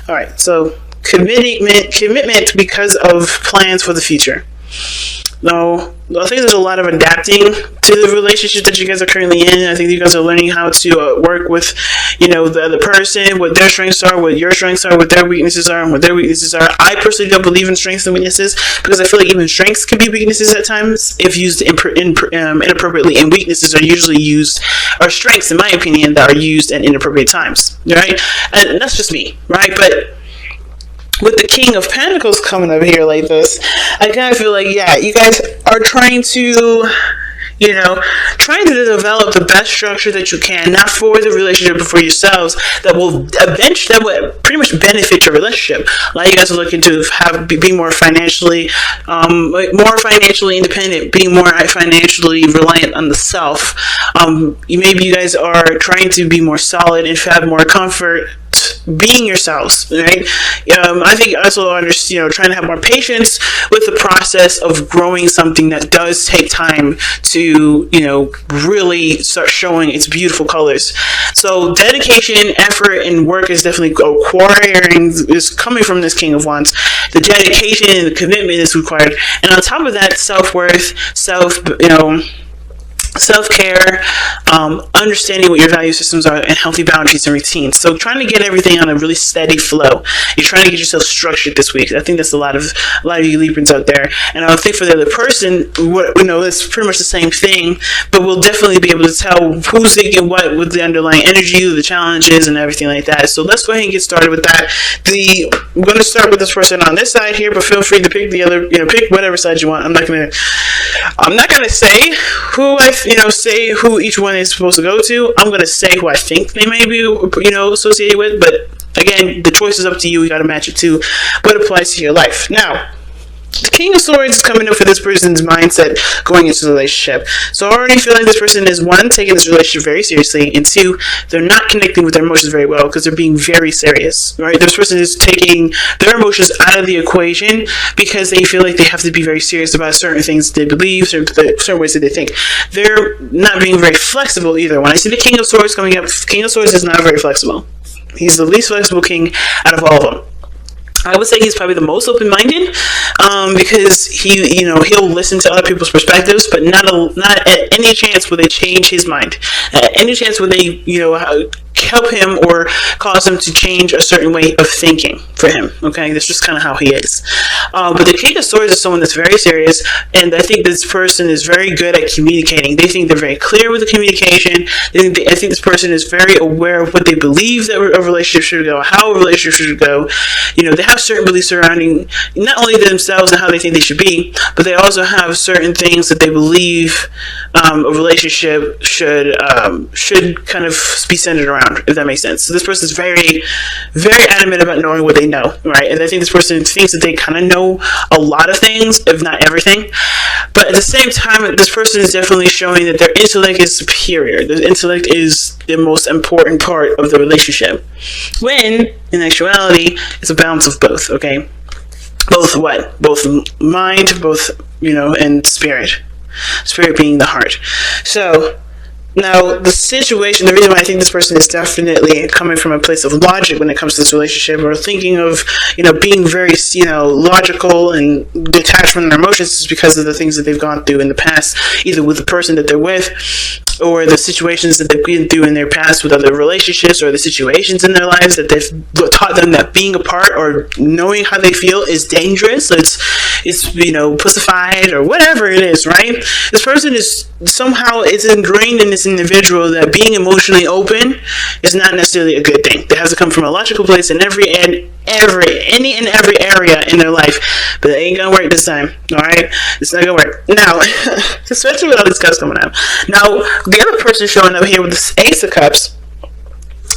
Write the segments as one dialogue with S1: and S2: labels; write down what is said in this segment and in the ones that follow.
S1: All right, so commitment because of plans for the future. Now, I think there's a lot of adapting to the relationship that you guys are currently in. I think you guys are learning how to work with, the other person, what their strengths are, what your strengths are, what their weaknesses are, and what their weaknesses are. I personally don't believe in strengths and weaknesses because I feel like even strengths can be weaknesses at times if used inappropriately, and weaknesses are usually used, or strengths, in my opinion, that are used at inappropriate times, right? And that's just me, right? But with the King of Pentacles coming up here like this, I kind of feel like, yeah, you guys are trying to develop the best structure that you can, not for the relationship, but for yourselves, that will pretty much benefit your relationship. A lot of you guys are looking to be more financially independent, being more financially reliant on the self. Maybe you guys are trying to be more solid and have more comfort being yourselves, right? I think also trying to have more patience with the process of growing something that does take time to, really start showing its beautiful colors. So dedication, effort, and work is definitely is coming from this King of Wands. The dedication and the commitment is required, and on top of that, self-worth, self-care, understanding what your value systems are, and healthy boundaries and routines. So trying to get everything on a really steady flow. You're trying to get yourself structured this week. I think that's a lot of you Librans out there. And I think for the other person, it's pretty much the same thing, but we'll definitely be able to tell who's thinking what with the underlying energy, the challenges, and everything like that. So let's go ahead and get started with that. I'm going to start with this person on this side here, but feel free to pick the other, pick whatever side you want. I'm not gonna say who say who each one is supposed to go to. I'm going to say who I think they may be, associated with, but again, the choice is up to you. You got to match it to what applies to your life. Now, the King of Swords is coming up for this person's mindset going into the relationship. So already feeling this person is, one, taking this relationship very seriously, and two, they're not connecting with their emotions very well because they're being very serious, right? This person is taking their emotions out of the equation because they feel like they have to be very serious about certain things that they believe, certain ways that they think. They're not being very flexible either. When I see the King of Swords coming up, King of Swords is not very flexible. He's the least flexible king out of all of them. I would say he's probably the most open-minded because he'll listen to other people's perspectives, but not at any chance will they change his mind. At any chance will they help him or cause him to change a certain way of thinking for him. Okay, that's just kind of how he is. But the King of Swords is someone that's very serious, and I think this person is very good at communicating. They think they're very clear with the communication. I think this person is very aware of what they believe that a relationship should go, how a relationship should go. They have certain beliefs surrounding not only themselves and how they think they should be, but they also have certain things that they believe a relationship should kind of be centered around, if that makes sense. So this person is very, very adamant about knowing what they know, right? And I think this person thinks that they kind of know a lot of things, if not everything. But at the same time, this person is definitely showing that their intellect is superior. Their intellect is the most important part of the relationship. When, in actuality, it's a balance of both, okay? Both what? Both mind, and spirit. Spirit being the heart. So, now, the reason why I think this person is definitely coming from a place of logic when it comes to this relationship, or thinking of, being very, logical and detached from their emotions, is because of the things that they've gone through in the past, either with the person that they're with, or the situations that they've been through in their past with other relationships, or the situations in their lives that they've taught them that being apart or knowing how they feel is dangerous. So it's pussified or whatever it is, right? This person is somehow, it's ingrained in this individual that being emotionally open is not necessarily a good thing. They have to come from a logical place in every area in their life, but it ain't gonna work this time. All right, it's not gonna work now, especially with all these cups coming out. Now, the other person showing up here with this Ace of Cups.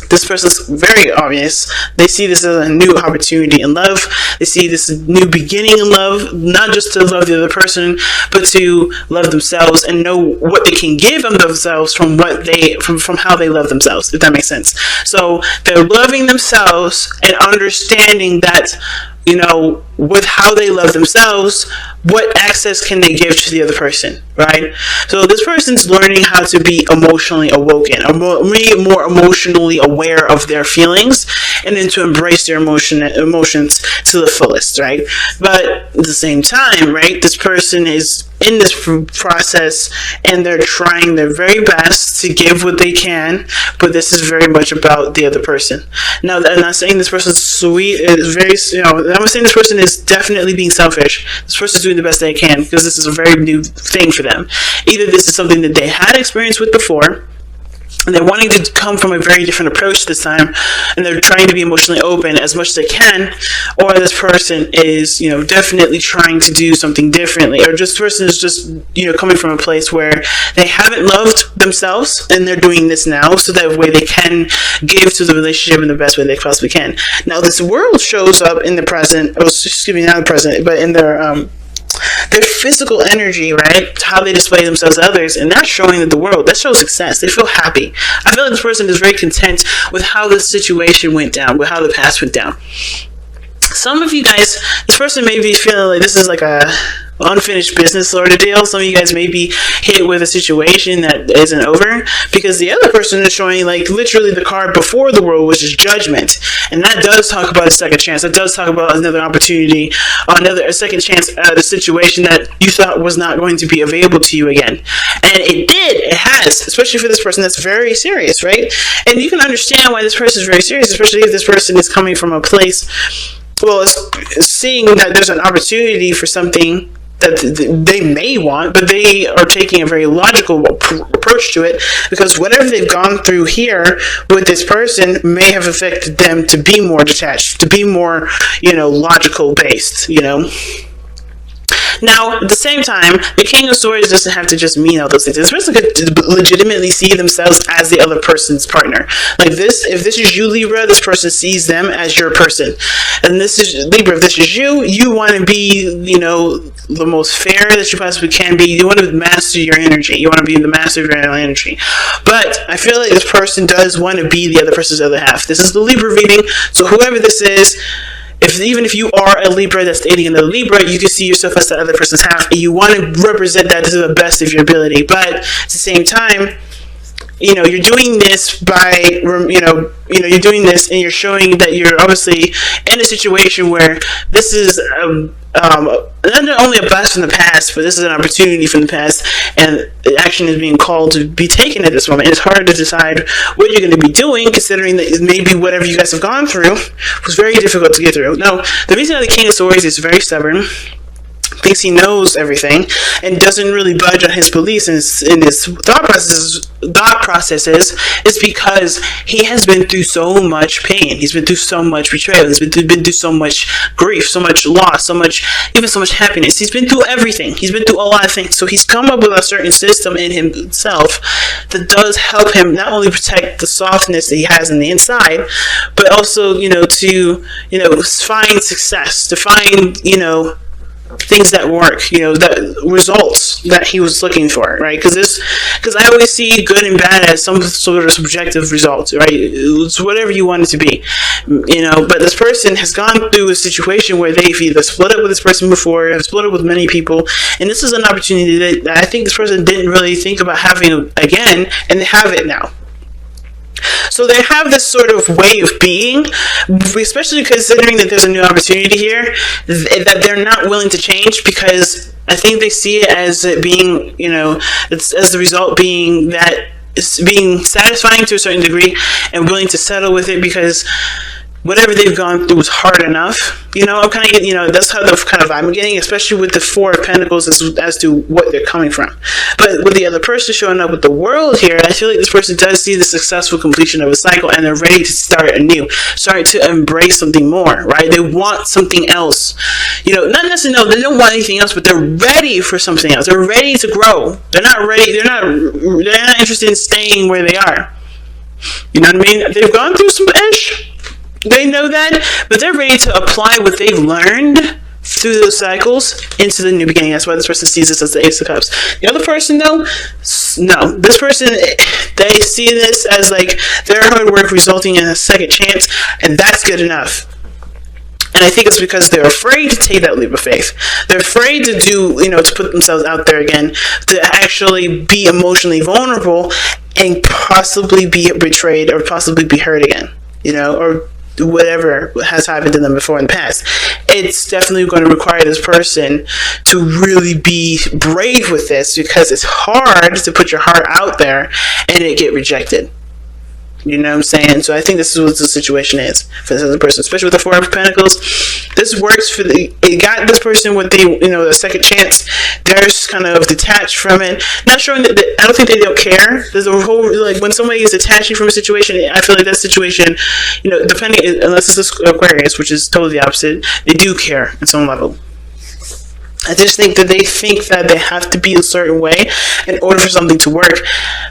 S1: This person's very obvious. They see this as a new opportunity in love. They see this new beginning in love, not just to love the other person, but to love themselves and know what they can give of themselves from how they love themselves, if that makes sense. So they're loving themselves and understanding that, with how they love themselves, what access can they give to the other person, right? So this person's learning how to be emotionally awoken, or more emotionally aware of their feelings, and then to embrace their emotions to the fullest, right? But at the same time, right, this person is in this process, and they're trying their very best to give what they can, but this is very much about the other person. Now, I'm not saying this person's sweet, is very, I'm not saying this person is definitely being selfish. This person's doing the best they can, because this is a very new thing for them. Either this is something that they had experience with before, and they're wanting to come from a very different approach this time, and they're trying to be emotionally open as much as they can, or this person is, definitely trying to do something differently, or this person is just, coming from a place where they haven't loved themselves, and they're doing this now, so that way they can give to the relationship in the best way they possibly can. Now, this world shows up in the present, not the present, but in their physical energy, right? How they display themselves to others, and that's showing that the world, that shows success. They feel happy. I feel like this person is very content with how the situation went down, with how the past went down. Some of you guys, this person may be feeling like this is like a unfinished business sort of deal. Some of you guys may be hit with a situation that isn't over, because the other person is showing like literally the card before the world, which is judgment, and that does talk about a second chance. That does talk about another opportunity, a second chance at a situation that you thought was not going to be available to you again, and it has, especially for this person that's very serious, right? And you can understand why this person is very serious, especially if this person is coming from a place, well, it's seeing that there's an opportunity for something that they may want, but they are taking a very logical approach to it, because whatever they've gone through here with this person may have affected them to be more detached, to be more, logical based, Now, at the same time, the King of Swords doesn't have to just mean all those things. This person could legitimately see themselves as the other person's partner. Like this, if this is you, Libra, this person sees them as your person. And this is, Libra, if this is you, you want to be, the most fair that you possibly can be. You want to master your energy. You want to be the master of your own energy. But I feel like this person does want to be the other person's other half. This is the Libra reading, so whoever this is, even if you are a Libra that's dating another Libra, you can see yourself as the other person's half, and you want to represent that to the best of your ability. But at the same time, you're doing this by, you're doing this, and you're showing that you're obviously in a situation where this is not only a blast from the past, but this is an opportunity from the past, and action is being called to be taken at this moment. And it's hard to decide what you're going to be doing, considering that maybe whatever you guys have gone through was very difficult to get through. Now, the reason that the King of Swords is very stubborn, thinks he knows everything, and doesn't really budge on his beliefs and his thought processes is because he has been through so much pain. He's been through so much betrayal. He's been through so much grief, so much loss, even so much happiness. He's been through everything. He's been through a lot of things. So he's come up with a certain system in himself that does help him not only protect the softness that he has in the inside, but also, to, find success, to find, things that work, that results that he was looking for, right? Because I always see good and bad as some sort of subjective results, right? It's whatever you want it to be, but this person has gone through a situation where they've either split up with this person before, have split up with many people, and this is an opportunity that I think this person didn't really think about having again, and they have it now. So they have this sort of way of being, especially considering that there's a new opportunity here, that they're not willing to change, because I think they see it as it being, as the result being that it's being satisfying to a certain degree and willing to settle with it, because whatever they've gone through was hard enough. I'm kind of getting, that's how the kind of vibe I'm getting, especially with the Four of Pentacles as to what they're coming from. But with the other person showing up with the World here, I feel like this person does see the successful completion of a cycle, and they're ready to start anew, start to embrace something more, right? They want something else. Not necessarily, they don't want anything else, but they're ready for something else. They're ready to grow. They're not ready, they're not interested in staying where they are. You know what I mean? They've gone through some ish. They know that, but they're ready to apply what they've learned through those cycles into the new beginning. That's why this person sees this as the Ace of Cups. The other person, though, no. This person, they see this as like their hard work resulting in a second chance, and that's good enough. And I think it's because they're afraid to take that leap of faith. They're afraid to do, to put themselves out there again, to actually be emotionally vulnerable and possibly be betrayed or possibly be hurt again, or whatever has happened to them before in the past. It's definitely going to require this person to really be brave with this, because it's hard to put your heart out there and it get rejected. You know what I'm saying? So I think this is what the situation is for this other person, especially with the Four of Pentacles. This works for it got this person with a second chance. They're just kind of detached from it, not showing that I don't think they don't care. There's a whole, when somebody is detaching from a situation, I feel like that situation, depending, unless it's Aquarius, which is totally the opposite, they do care at some level. I just think that they think that they have to be a certain way in order for something to work,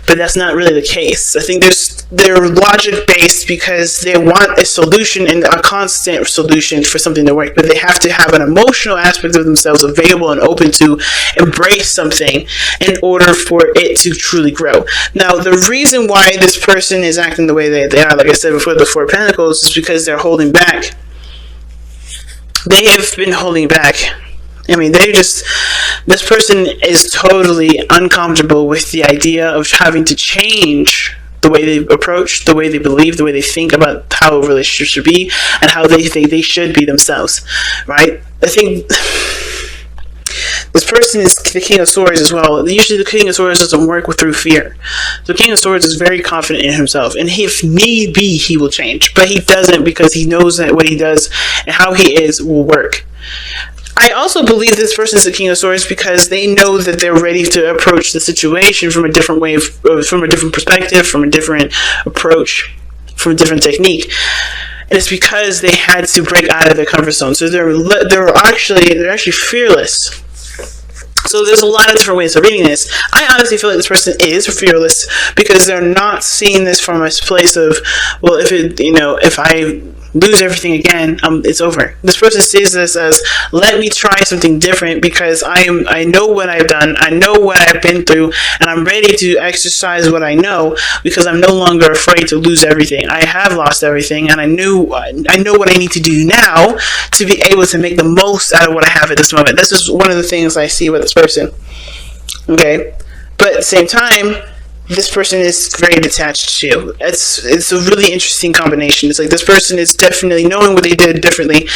S1: but that's not really the case. I think they're logic based because they want a solution and a constant solution for something to work, but they have to have an emotional aspect of themselves available and open to embrace something in order for it to truly grow. Now, the reason why this person is acting the way they are, like I said before, the Four of Pentacles, is because they're holding back. They have been holding back. This person is totally uncomfortable with the idea of having to change the way they approach, the way they believe, the way they think about how a relationship should be, and how they think they should be themselves, right? I think this person is the King of Swords as well. Usually the King of Swords doesn't work through fear. The King of Swords is very confident in himself, and if need be, he will change. But he doesn't, because he knows that what he does and how he is will work. I also believe this person is the King of Swords because they know that they're ready to approach the situation from a different way, from a different perspective, from a different approach, from a different technique. And it's because they had to break out of their comfort zone. So they're actually fearless. So there's a lot of different ways of reading this. I honestly feel like this person is fearless because they're not seeing this from a place of, well, if I lose everything again, it's over. This person sees this as, let me try something different because I know what I've done, I know what I've been through, and I'm ready to exercise what I know because I'm no longer afraid to lose everything. I have lost everything, and I know what I need to do now to be able to make the most out of what I have at this moment. This is one of the things I see with this person. Okay, but at the same time, this person is very detached too. It's a really interesting combination. It's like this person is definitely knowing what they did differently,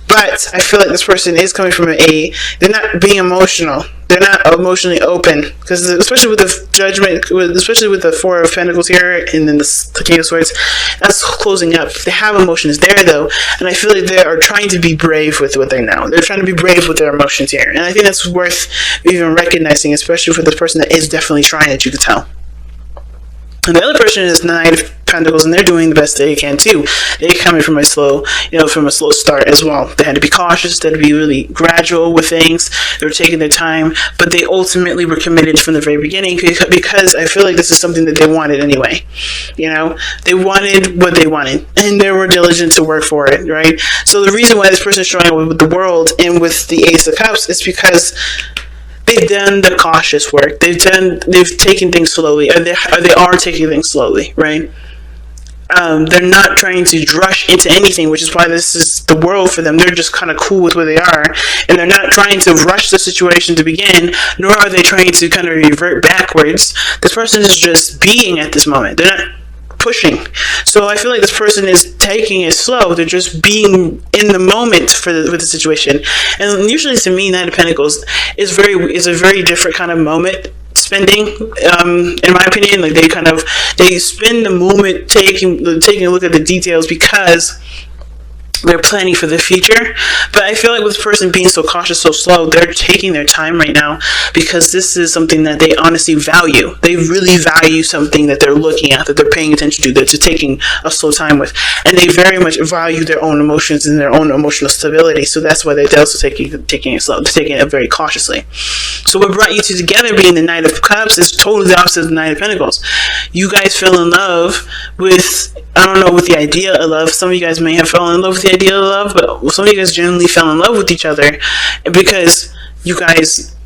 S1: but I feel like this person is coming from they're not being emotional. They're not emotionally open, because especially with the Judgment, especially with the Four of Pentacles here, and then the King of Swords, that's closing up. They have emotions there though, and I feel like they are trying to be brave with what they know. They're trying to be brave with their emotions here, and I think that's worth even recognizing, especially for the person that is definitely trying, that you can tell. And the other person is the Knight of Pentacles, and they're doing the best they can too. They're coming from a slow start as well. They had to be cautious. They had to be really gradual with things. They were taking their time, but they ultimately were committed from the very beginning because I feel like this is something that they wanted anyway. They wanted what they wanted, and they were diligent to work for it, right? So the reason why this person is showing up with the World and with the Ace of Cups is because they've done the cautious work. They've taken things slowly, or they are taking things slowly, right? They're not trying to rush into anything, which is why this is the World for them. They're just kind of cool with where they are, and they're not trying to rush the situation to begin, nor are they trying to kind of revert backwards. This person is just being at this moment. They're not pushing. So I feel like this person is taking it slow. They're just being in the moment with the situation. And usually, to me, Knight of Pentacles is a very different kind of moment spending. In my opinion, like they spend the moment taking a look at the details because they're planning for the future. But I feel like with this person being so cautious, so slow, they're taking their time right now because this is something that they honestly value. They really value something that they're looking at, that they're paying attention to, that they're taking a slow time with. And they very much value their own emotions and their own emotional stability. So that's why they're also taking it slow. They're taking it very cautiously. So what brought you two together, being the Knight of Cups, is totally the opposite of the Knight of Pentacles. You guys fell in love with, I don't know, with the idea of love. Some of you guys may have fallen in love with the idea of love, but some of you guys genuinely fell in love with each other because you guys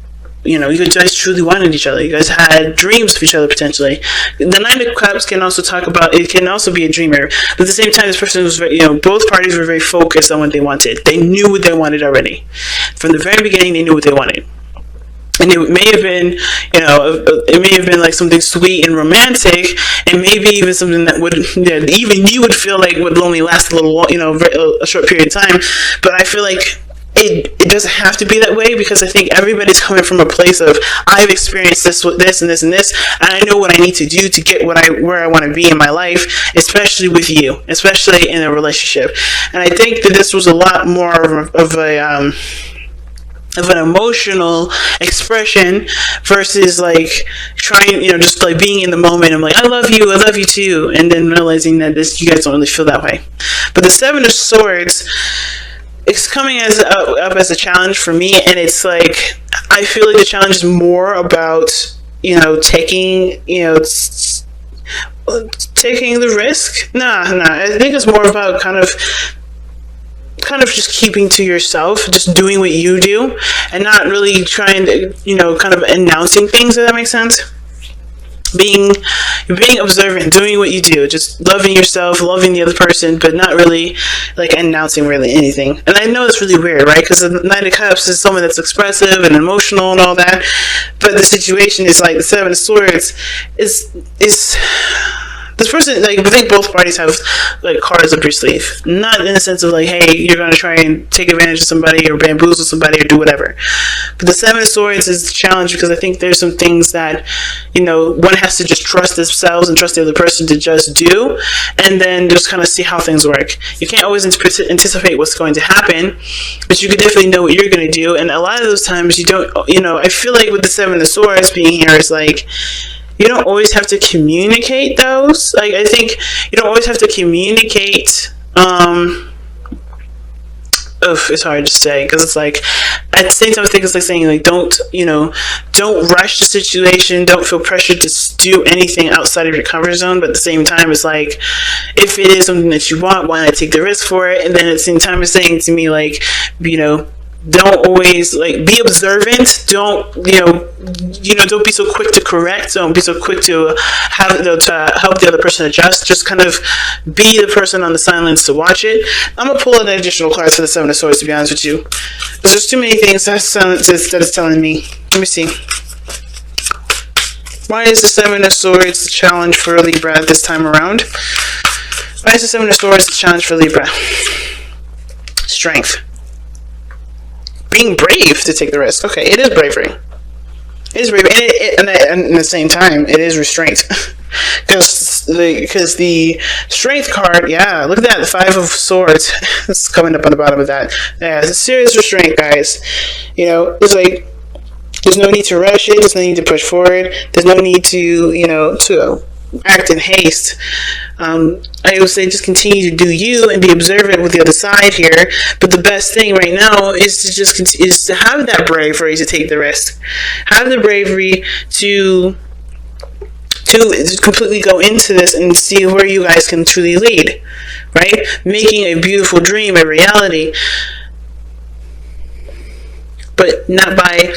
S1: You know, you guys truly wanted each other. You guys had dreams of each other potentially. The Nine of Cups can also talk about, it can also be a dreamer. But at the same time, this person was very, you know, both parties were very focused on what they wanted. They knew what they wanted already. From the very beginning, they knew what they wanted. And it may have been, you know, it may have been like something sweet and romantic, and maybe even something that would, that even you would feel like would only last a little, you know, a short period of time. But I feel like it doesn't have to be that way, because I think everybody's coming from a place of, I've experienced this with this and this and this, and I know what I need to do to get where I want to be in my life, especially with you, especially in a relationship. And I think that this was a lot more of an emotional expression versus like trying, you know, just like being in the moment. I'm like, I love you too, and then realizing that you guys don't really feel that way. But the Seven of Swords, it's coming up as a challenge for me, and it's like, I feel like the challenge is more about, you know, taking the risk. Nah, I think it's more about kind of just keeping to yourself, just doing what you do, and not really trying to, you know, kind of announcing things, if that makes sense. Being observant, doing what you do, just loving yourself, loving the other person, but not really like announcing really anything. And I know it's really weird, right? Because the Nine of Cups is someone that's expressive and emotional and all that, but the situation is like the Seven of Swords is this person, like, I think both parties have like cards up your sleeve, not in the sense of like, hey, you're going to try and take advantage of somebody or bamboozle somebody or do whatever. But the Seven of Swords is the challenge, because I think there's some things that, you know, one has to just trust themselves and trust the other person to just do, and then just kind of see how things work. You can't always anticipate what's going to happen, but you can definitely know what you're going to do. And a lot of those times you don't, you know, I feel like with the Seven of Swords being here is like, you don't always have to communicate those. Like, I think you don't always have to communicate. It's hard to say, because it's like, at the same time, I think it's like saying, like, don't rush the situation. Don't feel pressured to do anything outside of your comfort zone. But at the same time, it's like, if it is something that you want, why not take the risk for it? And then at the same time, it's saying to me, like, you know, don't always, like, be observant. Don't, don't be so quick to correct. Don't be so quick to have, to help the other person adjust. Just kind of be the person on the sidelines to watch it. I'm gonna pull an additional cards for the Seven of Swords, to be honest with you. But there's too many things that it's telling me. Let me see. Why is the Seven of Swords the challenge for Libra this time around? Why is the Seven of Swords the challenge for Libra? Strength. Being brave to take the risk. Okay, it is bravery. It is bravery, and at the same time, it is restraint. Because the strength card, yeah, look at that, the Five of Swords. It's coming up on the bottom of that. Yeah, it's a serious restraint, guys. You know, it's like, there's no need to rush it. There's no need to push forward. There's no need to, to act in haste. I would say just continue to do you and be observant with the other side here. But the best thing right now is to just is to have that bravery to take the risk. Have the bravery to completely go into this and see where you guys can truly lead, right? Making a beautiful dream a reality, but not by,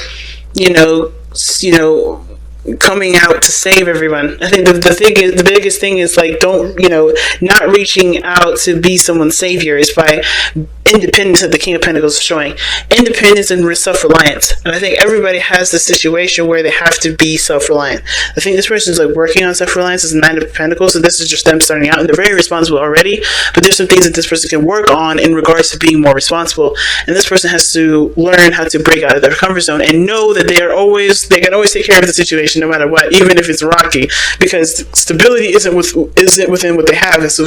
S1: coming out to save everyone. I think the biggest thing is like, don't, not reaching out to be someone's savior is by independence that the King of Pentacles is showing. Independence and self-reliance. And I think everybody has this situation where they have to be self-reliant. I think this person is like working on self-reliance as a Nine of Pentacles, so this is just them starting out, and they're very responsible already, but there's some things that this person can work on in regards to being more responsible. And this person has to learn how to break out of their comfort zone and know that they can always take care of the situation no matter what, even if it's rocky, because stability isn't within what they have. It's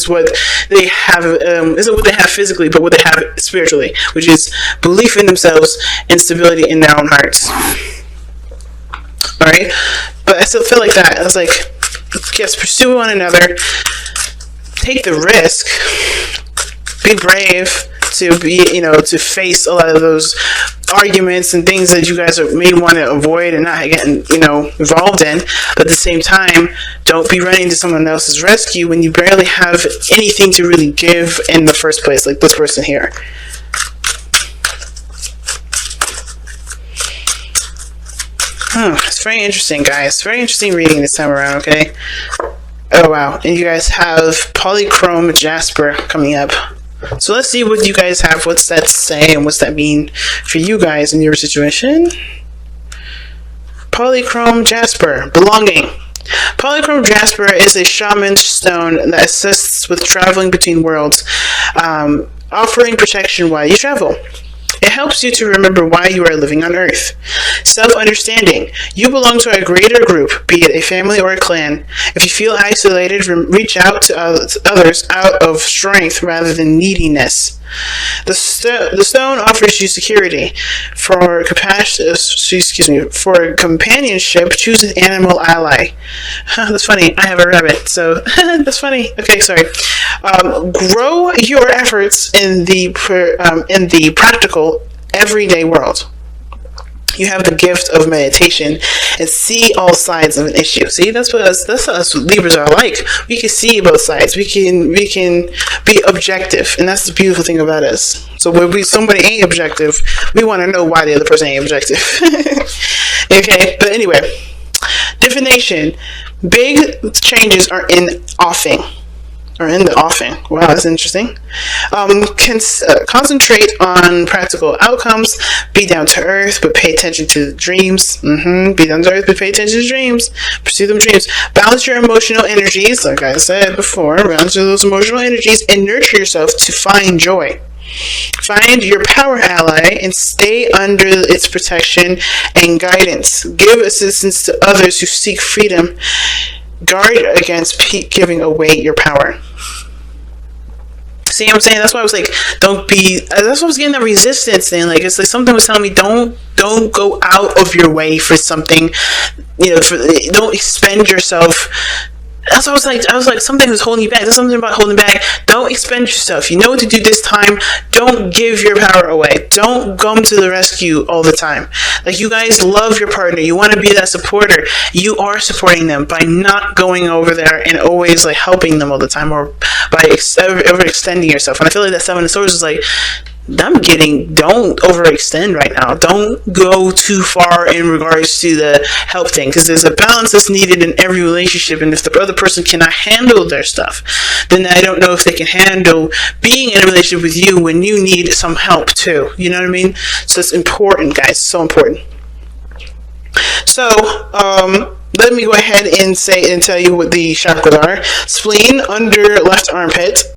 S1: what they have. Isn't what they have physically, but what they have spiritually, which is belief in themselves and stability in their own hearts. Alright? But I still feel like that. I was like, yes, pursue one another, take the risk, be brave to be, to face a lot of those arguments and things that you guys may want to avoid and not getting, involved in. But at the same time, don't be running to someone else's rescue when you barely have anything to really give in the first place, like this person here. It's very interesting, guys. Very interesting reading this time around, okay? Oh, wow. And you guys have Polychrome Jasper coming up. So let's see what you guys have. What's that say and what's that mean for you guys in your situation? Polychrome Jasper, belonging. Polychrome Jasper is a shaman stone that assists with traveling between worlds, offering protection while you travel. It helps you to remember why you are living on Earth. Self-understanding. You belong to a greater group, be it a family or a clan. If you feel isolated, reach out to others out of strength rather than neediness. The stone offers you security. For companionship, choose an animal ally. That's funny. I have a rabbit, so that's funny. Okay, sorry. Grow your efforts in the practical, everyday world. You have the gift of meditation and see all sides of an issue. See, that's what us Libras are like. We can see both sides. We can be objective, and that's the beautiful thing about us. So when somebody ain't objective, we want to know why the other person ain't objective. Okay, but anyway, divination. Big changes are in offing. Or in the offing. Wow, that's interesting. Concentrate on practical outcomes. Be down to earth, but pay attention to dreams. Be down to earth, but pay attention to dreams. Pursue them dreams. Balance your emotional energies, like I said before. Balance those emotional energies and nurture yourself to find joy. Find your power ally and stay under its protection and guidance. Give assistance to others who seek freedom. Guard against giving away your power. See what I'm saying? That's why I was like, don't be. That's why I was getting that resistance thing. Like, it's like something was telling me, don't go out of your way for something. Don't expend yourself. That's what I was like, something was holding you back. There's something about holding back. Don't expend yourself. You know what to do this time. Don't give your power away. Don't come to the rescue all the time. Like, you guys love your partner. You want to be that supporter. You are supporting them by not going over there and always like helping them all the time, or by overextending yourself. And I feel like that Seven of Swords is like, don't overextend right now. Don't go too far in regards to the help thing, because there's a balance that's needed in every relationship, and if the other person cannot handle their stuff, then I don't know if they can handle being in a relationship with you when you need some help too. You know what I mean? So it's important, guys. So important. So, let me go ahead and tell you what the chakras are. Spleen, under left armpit.